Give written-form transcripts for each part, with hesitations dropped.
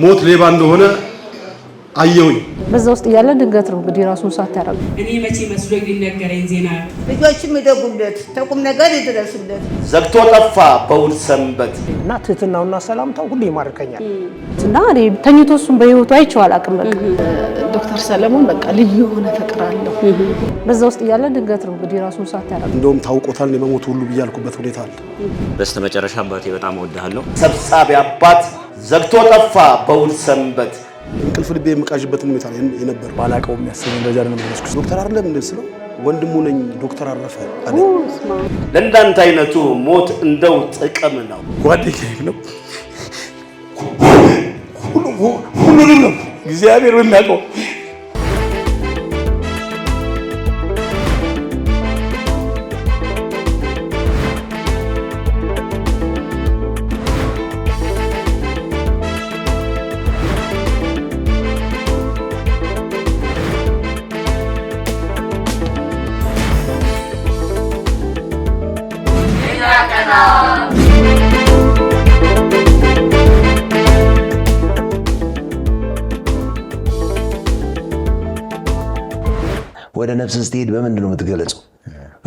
ሞት ሌባ እንደሆነ አየሁኝ። በዛ ውስጥ ያለ ድንገት ነው እንግዲህ ራሱን ሳት ያደረገ። እኔ መቼ መስሎ ሊነገረኝ ዜና ልጆችም ይደጉለት ተቁም ነገር ይድረስለት። ዘግቶ ጠፋ በውል ሰንበት እና ትህትናውና ሰላምታው ሁሉ ይማርከኛል። እና እኔ ተኝቶ እሱን በህይወቱ አይቼው አላውቅም። በቃ ዶክተር ሰለሞን በቃ ልዩ የሆነ ፍቅር አለው። በዛ ውስጥ ያለ ድንገት ነው እንግዲህ ራሱን ሳት ያደረገ። እንደውም ታውቆታል የመሞት ሁሉ ብያልኩበት ሁኔታ አለ። በስተመጨረሻ አባቴ በጣም እወድሃለሁ። ሰብሳቢ አባት ዘግቶ ጠፋ በውል ሰንበት እንቅልፍ ልቤ የምቃዥበት ሁኔታ የነበር ባላቀው የሚያሰኝ እንደዛ ነው መስኩ ዶክተር አይደለም እንደስለው ወንድሙ ነኝ ዶክተር አረፈ አለ። ለእንዳንተ አይነቱ ሞት እንደው ጥቅም ነው። ጓደኛዬ ነው ሁሉንም ነው እግዚአብሔር የሚያውቀው። ወደ ነፍስ ስትሄድ በምንድን ነው የምትገለጸው?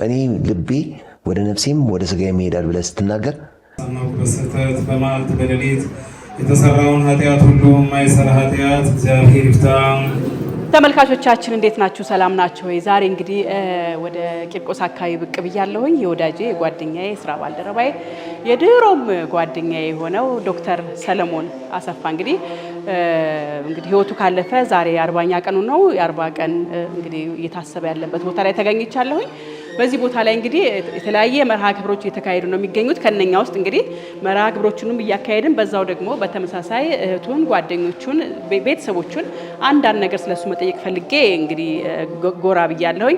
እኔ ልቤ ወደ ነፍሴም ወደ ስጋዬም ይሄዳል ብለህ ስትናገር በስህተት በመዓልት በሌሊት የተሰራውን ኃጢአት ሁሉ የማይሰራ ኃጢአት እግዚአብሔር ይፍታ። ተመልካቾቻችን እንዴት ናችሁ? ሰላም ናችሁ ወይ? ዛሬ እንግዲህ ወደ ቂርቆስ አካባቢ ብቅ ብያለሁኝ። የወዳጄ የጓደኛዬ የስራ ባልደረባዬ የድሮም ጓደኛዬ የሆነው ዶክተር ሰለሞን አሰፋ እንግዲህ ህይወቱ ካለፈ ዛሬ 40ኛ ቀኑ ነው። የ40 ቀን እንግዲህ እየታሰበ ያለበት ቦታ ላይ ተገኝቻለሁኝ። በዚህ ቦታ ላይ እንግዲህ የተለያየ መርሃ ግብሮች እየተካሄዱ ነው የሚገኙት። ከነኛ ውስጥ እንግዲህ መርሃ ግብሮቹንም እያካሄድን በዛው ደግሞ በተመሳሳይ እህቱን፣ ጓደኞቹን፣ ቤተሰቦቹን አንዳንድ ነገር ስለሱ መጠየቅ ፈልጌ እንግዲህ ጎራ ብያለሁኝ።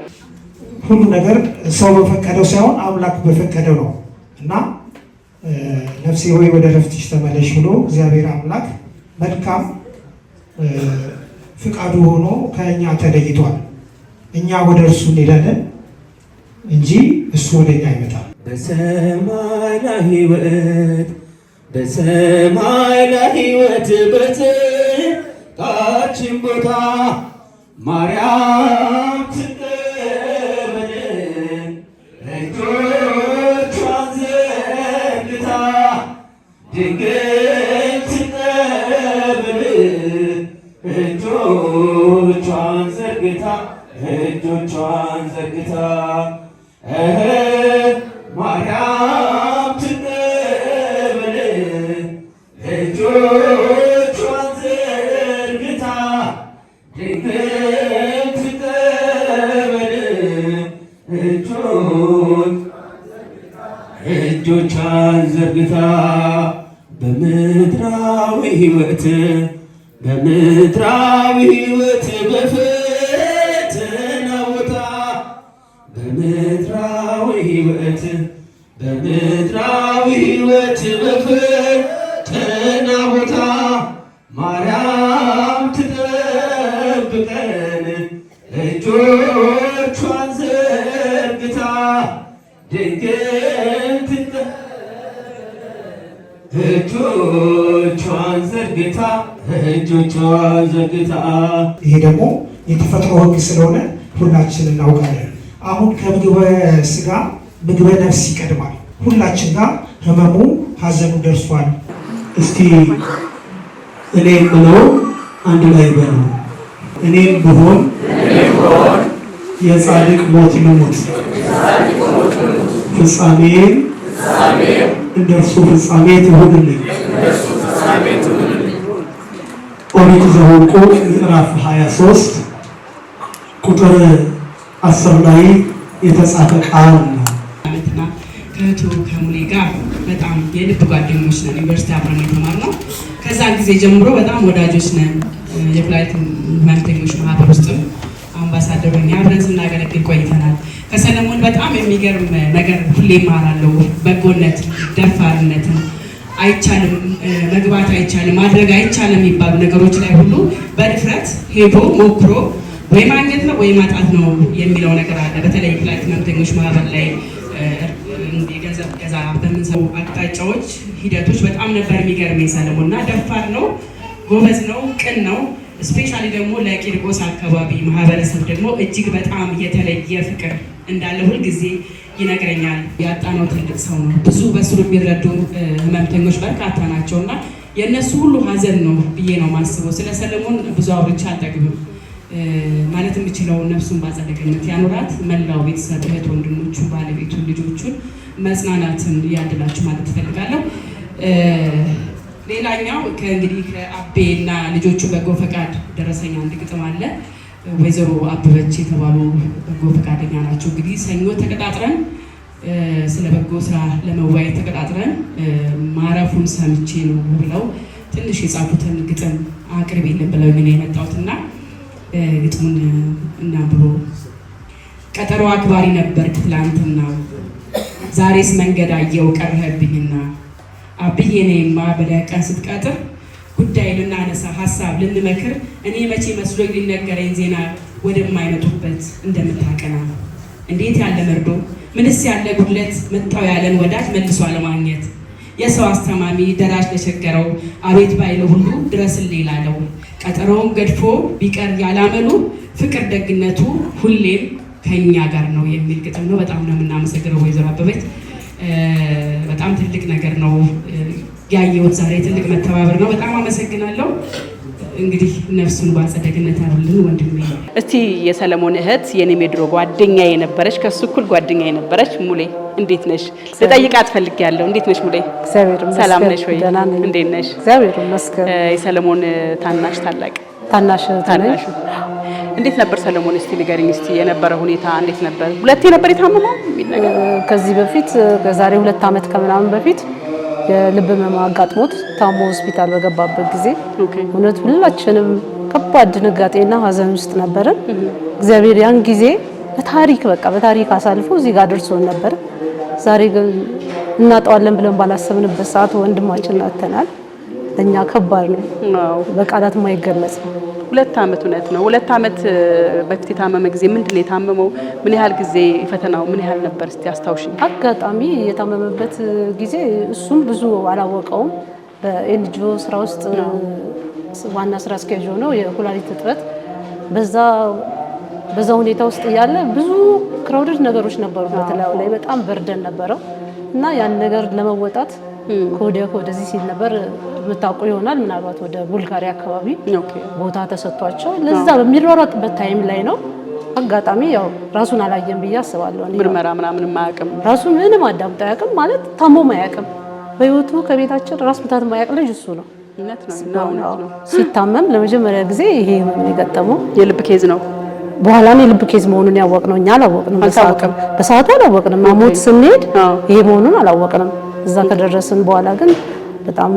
ሁሉ ነገር ሰው በፈቀደው ሳይሆን አምላክ በፈቀደው ነው እና ነፍሴ ሆይ ወደ ረፍትሽ ተመለሽ ብሎ እግዚአብሔር አምላክ መልካም ፍቃዱ ሆኖ ከእኛ ተለይቷል። እኛ ወደ እርሱ እንሄዳለን እንጂ እሱ ወደኛ አይመጣም። በሰማይ ላይ ሕይወት በሰማይ ላይ ሕይወት በታችን ቦታ ማርያም ትቀበለን እጆቿን ዘርግታ ድንግል ትቀበለን እጆቿን ዘርግታ ማርያም ትቀበለን እጆቿን ዘርግታ ድንግል ትቀበለን እጆቿን ዘርግታ በምድራዊ ሕይወት በፈተና ቦታ በምድራዊ ሕይወት በፈተና ቦታ ማርያም ትጠብቀን እጆቿን ዘርግታ ድንግል እጆቿን ዘርግታ ይሄ ደግሞ የተፈጥሮ ሕግ ስለሆነ ሁላችን እናውቃለን። አሁን ከምግበ ስጋ ምግበ ነፍስ ይቀድማል። ሁላችን ጋር ህመሙ ሀዘኑ ደርሷል። እስቲ እኔም ብለው አንድ ላይ በሉ። እኔም ብሆን የጻድቅ ሞት ልሙት ፍጻሜን እንደርሱ ፍጻሜ ትሁንልኝ። ኦሪት ዘኍልቍ ምዕራፍ 23 ቁጥር 10 ላይ የተጻፈ ቃል ነው። ከእህቱ ከሙሌ ጋር በጣም የልብ ጓደኞች ነን። ዩኒቨርሲቲ አብረን የተማርነው ከዛ ጊዜ ጀምሮ በጣም ወዳጆች ነን። የኩላሊት ህመምተኞች ማህበር ውስጥም አምባሳደር ሆኜ አብረን ስናገለግል ቆይተናል። ከሰለሞን በጣም የሚገርም ነገር ሁሌ እማራለሁ። በጎነት፣ ደፋርነትን አይቻልም መግባት አይቻልም ማድረግ አይቻልም የሚባሉ ነገሮች ላይ ሁሉ በድፍረት ሄዶ ሞክሮ ወይ ማግኘት ነው ወይ ማጣት ነው የሚለው ነገር አለ። በተለይ የኩላሊት ህመምተኞች ማህበር ላይ የገንዘብ ገዛ በምንሰሩ አቅጣጫዎች ሂደቶች በጣም ነበር የሚገርመኝ። ሰለሞንና ደፋር ነው። ጎበዝ ነው፣ ቅን ነው። ስፔሻሊ ደግሞ ለቂርቆስ አካባቢ ማህበረሰብ ደግሞ እጅግ በጣም የተለየ ፍቅር እንዳለ ሁልጊዜ ይነግረኛል። ያጣነው ትልቅ ሰው ነው። ብዙ በስሩ የሚረዱ ህመምተኞች በርካታ ናቸውና የእነሱ ሁሉ ሀዘን ነው ብዬ ነው ማስበው። ስለ ሰለሞን ብዙ አውርቼ አልጠግብም። ማለት የምችለው ነፍሱን በአጸደ ገነት ያኑራት፣ መላው ቤተሰብ፣ እህት ወንድሞቹ፣ ባለቤቱን፣ ልጆቹን መጽናናትን ያድላችሁ ማለት እፈልጋለሁ። ሌላኛው ከእንግዲህ ከአቤና ልጆቹ በጎ ፈቃድ ደረሰኝ አንድ ግጥም አለ። ወይዘሮ አበበች የተባሉ በጎ ፈቃደኛ ናቸው። እንግዲህ ሰኞ ተቀጣጥረን ስለ በጎ ስራ ለመወያየት ተቀጣጥረን ማረፉን ሰምቼ ነው ብለው ትንሽ የጻፉትን ግጥም አቅርቤልን ብለው ምን የመጣሁትና ግጥሙን እና ብሎ ቀጠሮ አክባሪ ነበርክ ትላንትና፣ ዛሬስ መንገድ አየው ቀረህብኝና፣ አብዬ ነይማ ብለህ ቀን ስትቀጥር ጉዳይ ልናነሳ ሀሳብ ልንመክር፣ እኔ መቼ መስሎኝ ሊነገረኝ ዜና ወደማይመጡበት እንደምታቀና፣ እንዴት ያለ መርዶ ምንስ ያለ ጉድለት መጣው ያለን ወዳጅ መልሶ አለማግኘት፣ የሰው አስተማሚ ደራሽ ለቸገረው አቤት ባይለው ሁሉ ድረስልኝ ላለው፣ ቀጠሮውን ገድፎ ቢቀር ያላመሉ ፍቅር ደግነቱ ሁሌም ከኛ ጋር ነው የሚል ግጥም ነው። በጣም ነው የምናመሰግነው ወይዘሮ አበበች። በጣም ትልቅ ነገር ነው ያየሁት ዛሬ፣ ትልቅ መተባበር ነው። በጣም አመሰግናለሁ። እንግዲህ ነፍሱን በአጸደ ገነት ያኑርልን ወንድሜ። እስቲ የሰለሞን እህት የኔም የድሮ ጓደኛ የነበረች ከሱ እኩል ጓደኛ የነበረች ሙሌ እንዴት ነሽ? ልጠይቃት ፈልጊያለሁ። እንዴት ነሽ ሙሌ? እግዚአብሔር ይመስገን። ሰላም ነሽ ወይ? ደህና ነኝ። እንዴት ነሽ? እግዚአብሔር ይመስገን። የሰለሞን ታናሽ ታላቅ ታናሽ ታናሽ እንዴት ነበር ሰለሞን? እስቲ ንገሪኝ። እስቲ የነበረ ሁኔታ እንዴት ነበር? ሁለቴ ነበር የታመመው የሚል ነገር ከዚህ በፊት ከዛሬ 2 ዓመት ከምናምን በፊት የልብ ህመም አጋጥሞት ታሞ ሆስፒታል በገባበት ጊዜ እውነት ሁላችንም ከባድ ድንጋጤና ሀዘን ውስጥ ነበርን። እግዚአብሔር ያን ጊዜ በታሪክ አሳልፎ እዚህ ጋር ደርሶን ነበር። ዛሬ ግን እናጣዋለን ብለን ባላሰብንበት ሰዓት ወንድማችን አጥተናል። ለኛ ከባድ ነው፣ በቃላት የማይገለጽ ነው። 2 ዓመት እውነት ነው። 2 ዓመት በፊት የታመመ ጊዜ ምንድን ነው የታመመው? ምን ያህል ጊዜ ፈተናው ምን ያህል ነበር? እስቲ አስታውሽኝ። አጋጣሚ የታመመበት ጊዜ እሱም ብዙ አላወቀውም። በኤንጂኦ ስራ ውስጥ ዋና ስራ አስኪያጅ ሆነው የኩላሊት እጥበት በዛ ሁኔታ ውስጥ እያለ ብዙ ክራውድድ ነገሮች ነበሩ በተለያዩ ላይ በጣም በርደን ነበረው እና ያን ነገር ለመወጣት ከወደዚህ ሲል ነበር። የምታውቁ ይሆናል ምናልባት ወደ ቡልጋሪያ አካባቢ ቦታ ተሰጥቷቸው ለዛ በሚሯሯጥበት ታይም ላይ ነው አጋጣሚ ያው ራሱን አላየም ብዬ አስባለሁ። ምርመራ ምናምን ማያውቅም፣ ራሱ ምንም አዳምጣ አያውቅም ማለት ታሞም አያውቅም። በህይወቱ ከቤታችን ራስ ምታት ማያውቅ ልጅ እሱ ነው። ሲታመም ለመጀመሪያ ጊዜ ይሄ ህመም የገጠመው የልብ ኬዝ ነው። በኋላ ነው የልብ ኬዝ መሆኑን ያወቅነው። እኛ አላወቅንም፣ በሰዓቱ አላወቅንም። አሞት ስንሄድ ይሄ መሆኑን አላወቅንም። እዛ ከደረስን በኋላ ግን በጣም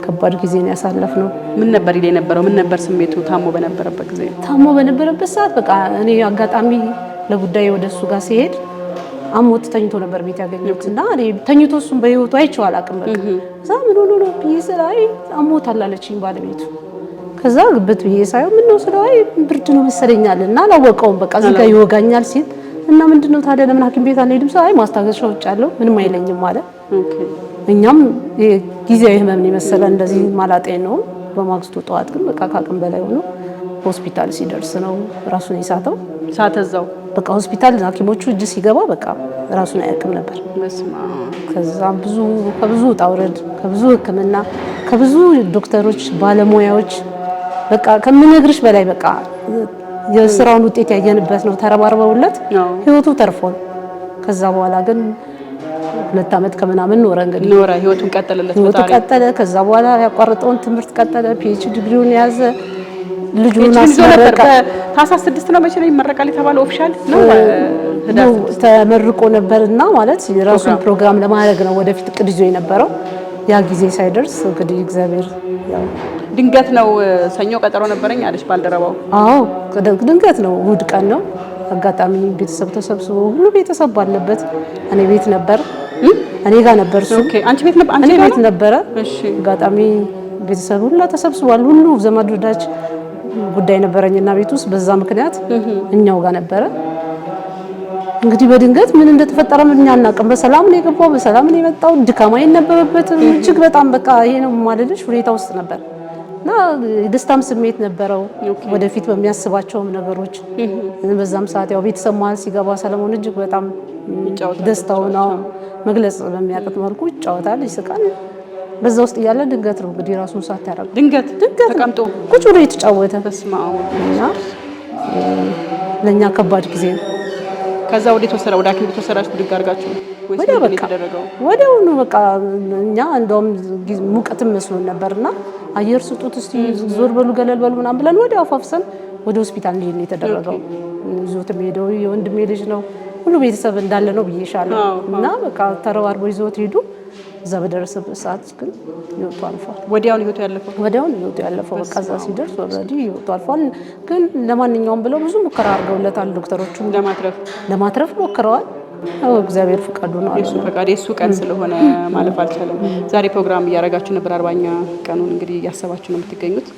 ከባድ ጊዜ ነው ያሳለፍነው። ምን ነበር ይል የነበረው? ምን ነበር ስሜቱ ታሞ በነበረበት ጊዜ? ታሞ በነበረበት ሰዓት በቃ እኔ አጋጣሚ ለጉዳይ ወደሱ ጋር ሲሄድ አሞት ተኝቶ ነበር ቤት ያገኘሁትና እኔ ተኝቶ እሱም በህይወቱ አይቼው አላውቅም። በቃ እዛ ምን ሆኖ ነው ብዬ ስላይ አሞት አላለችኝ ባለቤቱ። ከዛ ግብት ብዬ ሳይሆን ምን ነው ስለው አይ ብርድ ነው መሰለኛልና አላወቀውም። በቃ እዚህ ጋር ይወጋኛል ሲል እና ምንድነው ታዲያ ለምን ሐኪም ቤት አንሄድም? አይ ማስታገሻ ውጭ አለው ምንም አይለኝም ማለት እኛም ጊዜያዊ ህመም ነው መሰለ እንደዚህ ማላጤ ነው። በማግስቱ ጠዋት ግን በቃ ካቅም በላይ ሆኖ ሆስፒታል ሲደርስ ነው ራሱን የሳተው። ሳተዛው በቃ ሆስፒታል ሐኪሞቹ እጅ ሲገባ በቃ ራሱን አያውቅም ነበር። ከዛ ከብዙ ውጣ ውረድ ከብዙ ሕክምና ከብዙ ዶክተሮች ባለሙያዎች በቃ ከምነግርሽ በላይ በቃ የስራውን ውጤት ያየንበት ነው። ተረባርበውለት ህይወቱ ተርፏል። ከዛ በኋላ ግን 2 ዓመት ከምናምን ኖረ። እንግዲህ ህይወቱን ቀጠለለት። ህይወቱ ቀጠለ። ከዛ በኋላ ያቋረጠውን ትምህርት ቀጠለ። ፒኤችዲ ዲግሪውን ያዘ። ልጁን አስመረቀ። ታህሳስ 6 ነው መቼ ነው ይመረቃል የተባለው? ኦፊሻል ነው ተመርቆ ነበርና ማለት የራሱን ፕሮግራም ለማድረግ ነው ወደፊት እቅድ ይዞ የነበረው። ያ ጊዜ ሳይደርስ እንግዲህ እግዚአብሔር ያው ድንገት ነው። ሰኞ ቀጠሮ ነበረኝ አለሽ ባልደረባው? አዎ ድንገት ነው። እሑድ ቀን ነው። አጋጣሚ ቤተሰብ ተሰብስቦ ሁሉ ቤተሰብ ባለበት እኔ ቤት ነበር። እኔ ጋር ነበር እሱ። ኦኬ አንቺ ቤት ነበር? እኔ ቤት ነበረ። እሺ አጋጣሚ ቤተሰብ ሁሉ ተሰብስቧል። ሁሉ ዘመድ ወዳጅ ጉዳይ ነበረኝና ቤት ውስጥ በዛ ምክንያት እኛው ጋር ነበረ። እንግዲህ በድንገት ምን እንደተፈጠረ እኛ አናውቅም። በሰላም ነው የገባው፣ በሰላም ነው የመጣው። ድካማ የነበረበት እጅግ በጣም በቃ ይሄ ነው ማለልሽ ሁኔታ ውስጥ ነበር። እና የደስታም ስሜት ነበረው ወደፊት በሚያስባቸውም ነገሮች። በዛም ሰዓት ያው ቤተሰብ መሀል ሲገባ ሰለሞን እጅግ በጣም ደስታው ነው መግለጽ በሚያቅት መልኩ ይጫወታል፣ ይስቃል። በዛ ውስጥ እያለ ድንገት ነው እንግዲህ ራሱን ሳት ያደረገው። ድንገት ተቀምጦ ቁጭ ብሎ የተጫወተ በስማው እና ለኛ ከባድ ጊዜ ነው። ከዛ ወዴት ወሰደ? ወደ ሐኪም ቤት ወሰዳችሁ ድግ አድርጋችሁ ወይስ ወዲያው ምን በቃ የተደረገው? ወዲያውኑ በቃ እኛ እንደውም ሙቀትም መስሎን ነበርና አየር ስጡት እስቲ ዞር በሉ ገለል በሉ ምናምን ብለን ወዲያው አፋፍሰን ወደ ሆስፒታል እንዲሄድ ነው የተደረገው። ይዞት ሄደው የወንድሜ ልጅ ነው ሁሉ ቤተሰብ እንዳለ ነው ብዬሻለሁ። እና በቃ ተረባርቦ ይዞት ሄዱ። እዛ በደረሰበት ሰዓት ግን ህይወቱ አልፏል። ወዲያውኑ ህይወቱ ያለፈው ህይወቱ ያለፈው በቃ እዛ ሲደርስ ኦልሬዲ ህይወቱ አልፏል። ግን ለማንኛውም ብለው ብዙ ሙከራ አድርገውለታል ዶክተሮቹም ለማትረፍ ሞክረዋል። እግዚአብሔር ፈቃዱ ነው። የሱ ፈቃድ የሱ ቀን ስለሆነ ማለፍ አልቻለም። ዛሬ ፕሮግራም እያደረጋችሁ ነበር። 40ኛ ቀኑን እንግዲህ እያሰባችሁ ነው የምትገኙት።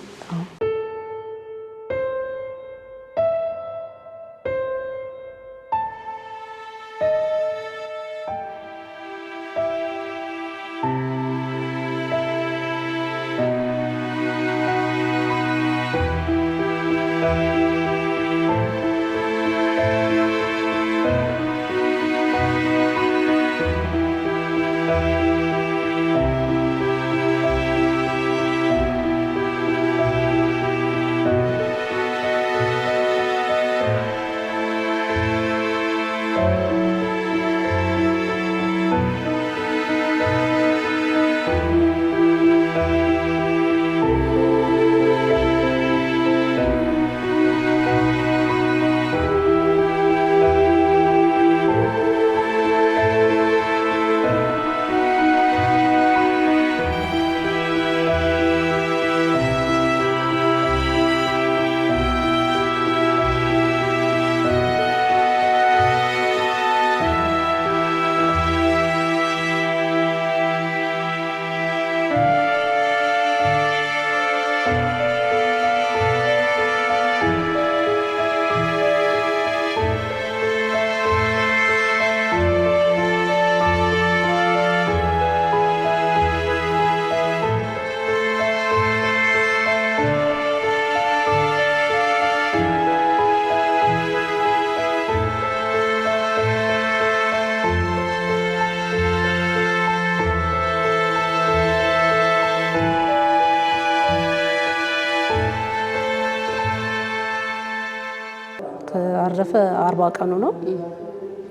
ካረፈ 40 ቀኑ ነው።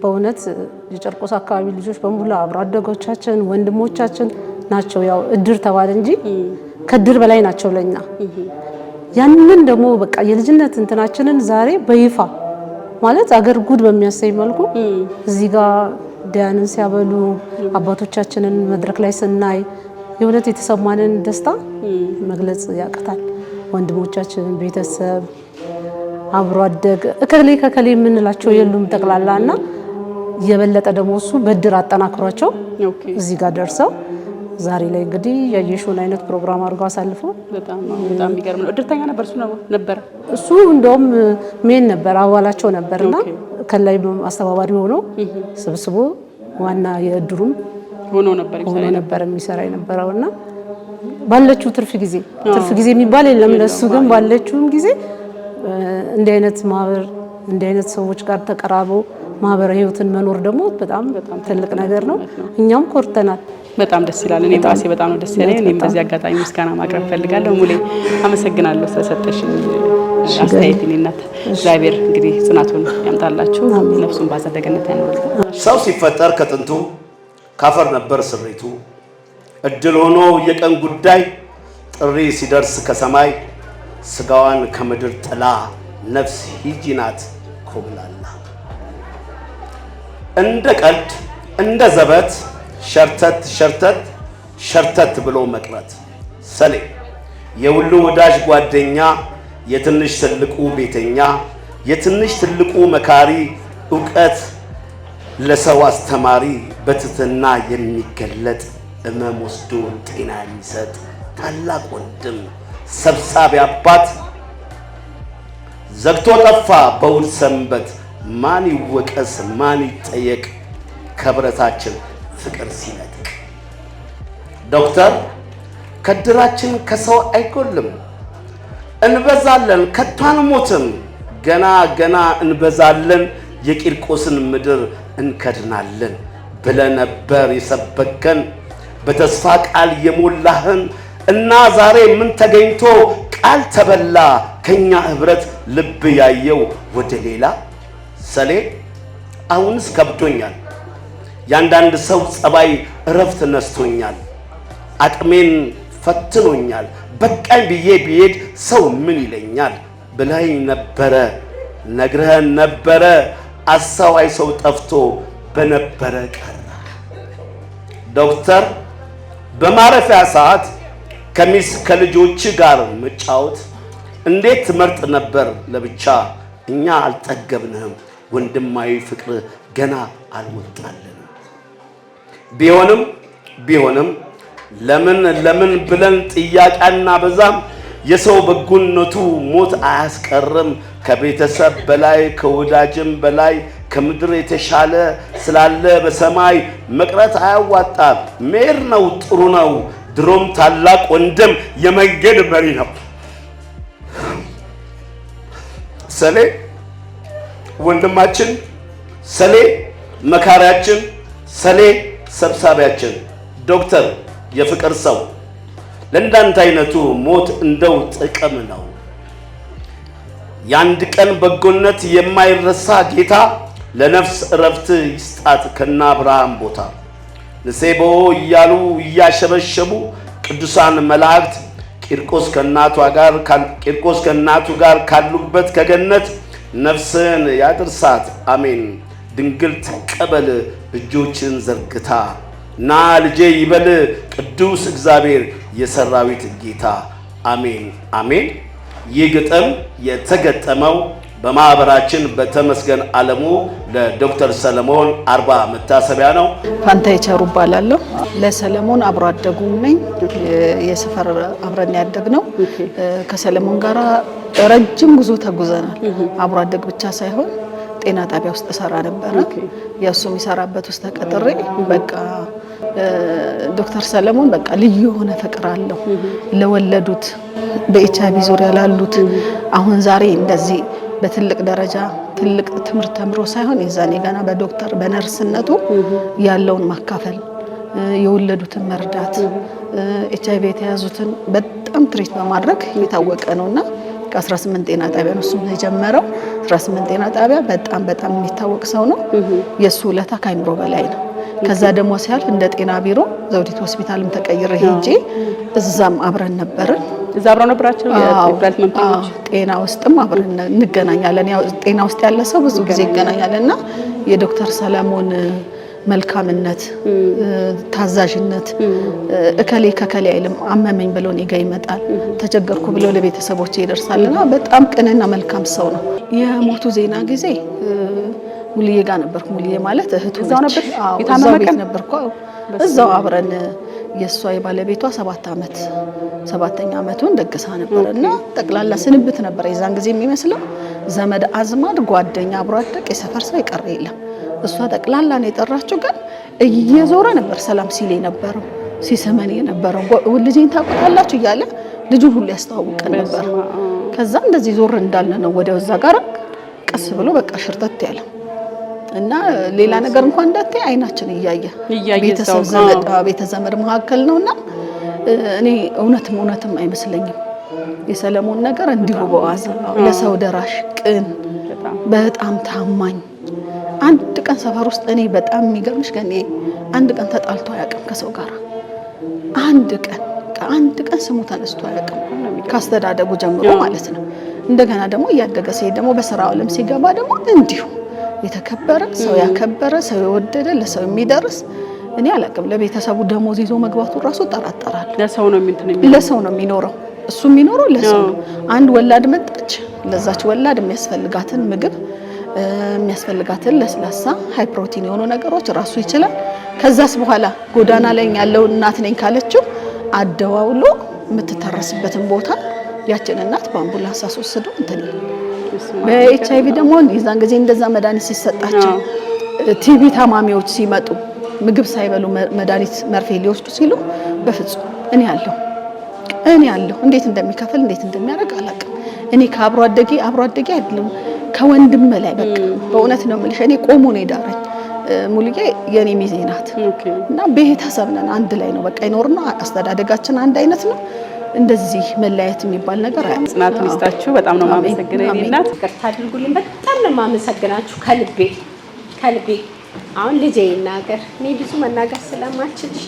በእውነት የጨርቆስ አካባቢ ልጆች በሙሉ አብሮ አደጎቻችን ወንድሞቻችን ናቸው። ያው እድር ተባለ እንጂ ከእድር በላይ ናቸው ለኛ። ያንን ደግሞ በቃ የልጅነት እንትናችንን ዛሬ በይፋ ማለት አገር ጉድ በሚያሳይ መልኩ እዚህ ጋር ዲያንን ሲያበሉ አባቶቻችንን መድረክ ላይ ስናይ የእውነት የተሰማንን ደስታ መግለጽ ያቅታል። ወንድሞቻችን ቤተሰብ አብሮ አደግ እከሌ ከከሌ የምንላቸው የሉም ጠቅላላና የበለጠ ደግሞ እሱ በእድር አጠናክሯቸው እዚህ ጋር ደርሰው ዛሬ ላይ እንግዲህ ያየሽውን አይነት ፕሮግራም አድርጎ አሳልፎ በጣም የሚገርም ነው። እድርተኛ ነበር እሱ እንደውም ሜን ነበር አባላቸው ነበርና ከላይ አስተባባሪ ሆኖ ስብስቦ ዋና የእድሩም ሆኖ ነበር የሚሰራ የነበረውና ባለችው ትርፍ ጊዜ የሚባል የለም ለሱ ግን ባለችውም ጊዜ እንዲህ አይነት ማህበር እንዲህ አይነት ሰዎች ጋር ተቀራርቦ ማህበራዊ ህይወትን መኖር ደግሞ በጣም ትልቅ ነገር ነው። እኛም ኮርተናል። በጣም ደስ ይላል። እኔ ራሴ በጣም ነው ደስ ያለኝ። እኔም በዚህ አጋጣሚ ምስጋና ማቅረብ ፈልጋለሁ። ሙሌ አመሰግናለሁ ስለሰጠሽኝ አስተያየት። እናት እግዚአብሔር እንግዲህ ጽናቱን ያምጣላችሁ፣ ነፍሱን በአጸደ ገነት ያኖርልን። ሰው ሲፈጠር ከጥንቱ ካፈር ነበር ስሪቱ። እድል ሆኖ የቀን ጉዳይ ጥሪ ሲደርስ ከሰማይ ስጋዋን ከምድር ጥላ ነፍስ ሂጂ ናት ኮብላላ። እንደ ቀልድ እንደ ዘበት ሸርተት ብሎ መቅረት ሰሌ የሁሉ ወዳጅ ጓደኛ የትንሽ ትልቁ ቤተኛ የትንሽ ትልቁ መካሪ ዕውቀት ለሰው አስተማሪ በትትና የሚገለጥ እመም ወስዶ ጤና የሚሰጥ ታላቅ ወንድም ሰብሳቢ አባት ዘግቶ ጠፋ በውል ሰንበት ማን ይወቀስ ማን ይጠየቅ ከብረታችን ፍቅር ሲነጥቅ ዶክተር ከድራችን ከሰው አይጎልም። እንበዛለን ከቶ አንሞትም። ገና ገና እንበዛለን የቂርቆስን ምድር እንከድናለን ብለህ ነበር የሰበከን በተስፋ ቃል የሞላህን እና ዛሬ ምን ተገኝቶ ቃል ተበላ ከኛ ህብረት ልብ ያየው ወደ ሌላ ሰሌ አሁንስ ከብዶኛል ያንዳንድ ሰው ጸባይ እረፍት ነስቶኛል አቅሜን ፈትኖኛል በቃኝ ብዬ ብሄድ ሰው ምን ይለኛል ብለኸኝ ነበረ ነግረኸን ነበረ አሳዋይ ሰው ጠፍቶ በነበረ ቀረ ዶክተር በማረፊያ ሰዓት ከሚስ ከልጆች ጋር መጫወት እንዴት ትመርጥ ነበር ለብቻ እኛ አልጠገብንህም ወንድማዊ ፍቅር ገና አልወጣልንም ቢሆንም ለምን ብለን ጥያቄና በዛም የሰው በጎነቱ ሞት አያስቀርም ከቤተሰብ በላይ ከወዳጅም በላይ ከምድር የተሻለ ስላለ በሰማይ መቅረት አያዋጣም ሜር ነው ጥሩ ነው ድሮም ታላቅ ወንድም የመንገድ መሪ ነው ሰሌ ወንድማችን ሰሌ መካሪያችን ሰሌ ሰብሳቢያችን ዶክተር የፍቅር ሰው ለእንዳንተ አይነቱ ሞት እንደው ጥቅም ነው የአንድ ቀን በጎነት የማይረሳ ጌታ ለነፍስ እረፍት ይስጣት ከና አብርሃም ቦታ ንሴቦ እያሉ እያሸበሸቡ ቅዱሳን መላእክት ቂርቆስ ከእናቱ ጋር ካሉበት ከገነት ነፍስን ያድርሳት አሜን ድንግል ትቀበል እጆችን ዘርግታ ና ልጄ ይበል ቅዱስ እግዚአብሔር የሰራዊት ጌታ አሜን አሜን ይህ ግጥም የተገጠመው በማህበራችን በተመስገን ዓለሙ ለዶክተር ሰለሞን 40 መታሰቢያ ነው ፋንታዬ ቸሩ እባላለሁ ለሰለሞን አብሮ አደጉ ነኝ የሰፈር አብረን ያደግነው ከሰለሞን ጋር ረጅም ጉዞ ተጉዘናል አብሮ አደግ ብቻ ሳይሆን ጤና ጣቢያ ውስጥ ሰራ ነበር ያሱ የሚሰራበት ውስጥ ተቀጥሬ በቃ ዶክተር ሰለሞን በቃ ልዩ ሆነ ፍቅር አለው ለወለዱት በኤችአይቪ ዙሪያ ላሉት አሁን ዛሬ እንደዚህ በትልቅ ደረጃ ትልቅ ትምህርት ተምሮ ሳይሆን የዛኔ ገና በዶክተር በነርስነቱ ያለውን ማካፈል የወለዱትን መርዳት ኤችአይቪ የተያዙትን በጣም ትሪት በማድረግ የታወቀ ነውና ከ18 ጤና ጣቢያ ነው እሱ የጀመረው 18 ጤና ጣቢያ በጣም የሚታወቅ ሰው ነው የሱ ውለታ ከአይምሮ በላይ ነው ከዛ ደግሞ ሲያልፍ እንደ ጤና ቢሮ ዘውዲት ሆስፒታልም ተቀይረ ሄጄ እዛም አብረን ነበርን እዛ አብረን ነበራችሁ የፕላንት መምጣቶች ጤና ውስጥም አብረን እንገናኛለን ያው ጤና ውስጥ ያለ ሰው ብዙ ጊዜ ይገናኛልና የዶክተር ሰለሞን መልካምነት ታዛዥነት እከሌ ከከሌ አይልም አመመኝ ብሎ እኔ ጋር ይመጣል ተቸገርኩ ብሎ ለቤተሰቦቼ ይደርሳልና በጣም ቅንና መልካም ሰው ነው የሞቱ ዜና ጊዜ ሙልዬ ጋር ነበርኩ ሙልዬ ማለት እህቱ እዛው ነበር የታመመ ነበርኩ እዛው አብረን የሷ የባለቤቷ 7ኛ ዓመቱን ደግሳ ነበርና ጠቅላላ ስንብት ነበር የዛን ጊዜ የሚመስለው ዘመድ አዝማድ ጓደኛ አብሮ አደቅ የሰፈር ሰው ይቀር የለም እሷ ጠቅላላ ነው የጠራችው ግን እየዞረ ነበር ሰላም ሲል የነበረው ሲሰመን የነበረው ልጄን ታውቃላችሁ እያለ ልጁን ሁሉ ያስተዋውቀን ነበር ከዛ እንደዚህ ዞር እንዳልን ነው ወዲያው እዛ ጋር ቀስ ብሎ በቃ ሽርተት ያለ እና ሌላ ነገር እንኳን እንዳትይ አይናችን እያየ ቤተዘመድ መካከል ነውና እኔ እውነትም አይመስለኝም የሰለሞን ነገር እንዲሁ በዋዛ ለሰው ደራሽ ቅን በጣም ታማኝ አንድ ቀን ሰፈር ውስጥ እኔ በጣም የሚገርምሽ ገኔ አንድ ቀን ተጣልቶ አያውቅም ከሰው ጋር አንድ ቀን ስሙ ተነስቶ አያውቅም ካስተዳደጉ ጀምሮ ማለት ነው እንደገና ደግሞ እያደገ ሲሄድ ደግሞ በስራ ዓለም ሲገባ ደግሞ እንዲሁ የተከበረ ሰው ያከበረ ሰው የወደደ ለሰው የሚደርስ እኔ አላውቅም ለቤተሰቡ ደሞዝ ይዞ መግባቱ ራሱ ጠራጠራል ለሰው ነው የሚኖረው እሱ የሚኖረው ለሰው ነው አንድ ወላድ መጣች ለዛች ወላድ የሚያስፈልጋትን ምግብ የሚያስፈልጋትን ለስላሳ ሃይ ፕሮቲን የሆኑ ነገሮች ራሱ ይችላል ከዛስ በኋላ ጎዳና ላይ ያለው እናት ነኝ ካለችው አደዋውሎ የምትተረስበትን ቦታ ያችን እናት በአምቡላንስ አስወስዶ እንትን በኤችአይቪ ደግሞ የዛን ጊዜ እንደዛ መድኃኒት ሲሰጣቸው ቲቪ ታማሚዎች ሲመጡ ምግብ ሳይበሉ መድኃኒት መርፌ ሊወስዱ ሲሉ በፍጹም እኔ ያለው እኔ ያለሁ እንዴት እንደሚከፍል እንዴት እንደሚያደርግ አላውቅም። እኔ ከአብሮ አደጌ አይደለም ከወንድም ላይ በቃ በእውነት ነው የምልሽ። እኔ ቆሞ ነው የዳረኝ። ሙሉዬ የኔ ሚዜ ናት እና ቤተሰብ ነን፣ አንድ ላይ ነው በቃ ይኖርና አስተዳደጋችን አንድ አይነት ነው። እንደዚህ መለያየት የሚባል ነገር አይደለም። ጽናቱን ይስጣችሁ። በጣም ነው ማመሰግነው የኔ እናት። ይቅርታ አድርጉልኝ። በጣም ነው ማመሰግናችሁ ከልቤ። አሁን ልጄ ይናገር፣ እኔ ብዙ መናገር ስለማልችል እሺ፣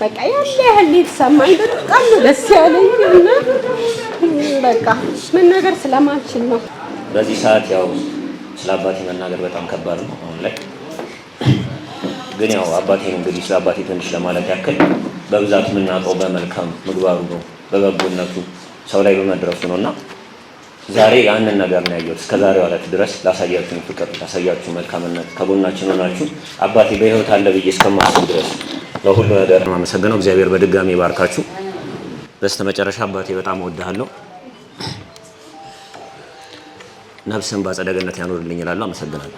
በቃ ያህል የተሰማኝ በጣም ነው ደስ ያለኝ እና በቃ መናገር ስለማልችል ነው። በዚህ ሰዓት ያው ስለ አባቴ መናገር በጣም ከባድ ነው አሁን ላይ። ግን ያው አባቴን እንግዲህ ስለ አባቴ ትንሽ ለማለት ያክል በብዛት የምናውቀው በመልካም ምግባሩ ነው፣ በበጎነቱ ሰው ላይ በመድረሱ ነውና ዛሬ ያንን ነገር ነው ያየሁት። እስከ ዛሬው ዕለት ድረስ ላሳያችሁ ፍቅር፣ ላሳያችሁ መልካምነት፣ ከጎናችን ሆናችሁ አባቴ በህይወት አለ ብዬ እስከማስብ ድረስ ለሁሉ ነገር ማመሰግነው። እግዚአብሔር በድጋሚ ይባርካችሁ። በስተመጨረሻ አባቴ በጣም እወድሃለሁ፣ ነፍስን በአጸደ ገነት ያኖርልኝ እላለሁ። አመሰግናለሁ።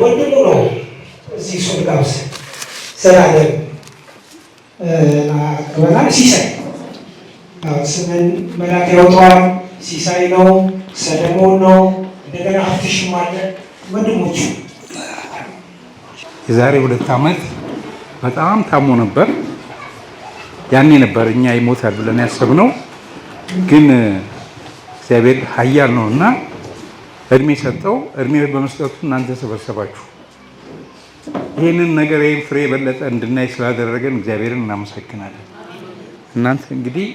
ወንድሙ ነው እዚህ ሱልጋውስ ሰላም እና ሲሳይ ስምን መላክ ያወጣዋል። ሲሳይ ነው፣ ሰለሞን ነው፣ እንደገና ሀብትሽም አለ። ወንድሞቹ የዛሬ 2 ዓመት በጣም ታሞ ነበር። ያኔ ነበር እኛ ይሞታል ብለን ያሰብነው፣ ግን እግዚአብሔር ኃያል ነውና እድሜ ሰጠው። እድሜ በመስጠቱ እናንተ ተሰበሰባችሁ። ይህንን ነገር ይህን ፍሬ የበለጠ እንድናይ ስላደረገን እግዚአብሔርን እናመሰግናለን። እናንተ እንግዲህ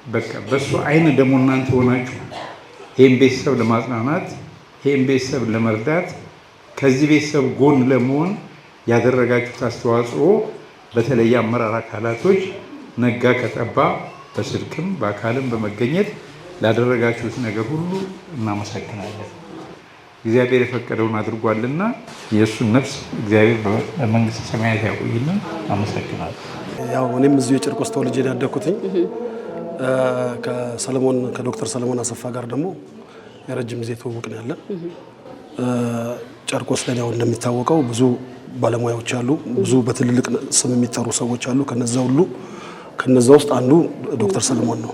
በቃ በሱ አይን ደግሞ እናንተ ሆናችሁ ይህን ቤተሰብ ለማጽናናት፣ ይህን ቤተሰብ ለመርዳት፣ ከዚህ ቤተሰብ ጎን ለመሆን ያደረጋችሁት አስተዋጽኦ በተለይ አመራር አካላቶች ነጋ ከጠባ በስልክም በአካልም በመገኘት ላደረጋችሁት ነገር ሁሉ እናመሰግናለን። እግዚአብሔር የፈቀደውን አድርጓልና የእሱን ነፍስ እግዚአብሔር በመንግስተ ሰማያት ያቆይልን። አመሰግናለሁ። ያው እኔም እዚሁ የጨርቆስ ተወልጄ ያደግኩትኝ ከዶክተር ሰለሞን አሰፋ ጋር ደግሞ የረጅም ጊዜ ትውውቅ ነው ያለን። ጨርቆስ ላይ ያው እንደሚታወቀው ብዙ ባለሙያዎች አሉ፣ ብዙ በትልልቅ ስም የሚጠሩ ሰዎች አሉ። ከነዛ ውስጥ አንዱ ዶክተር ሰለሞን ነው።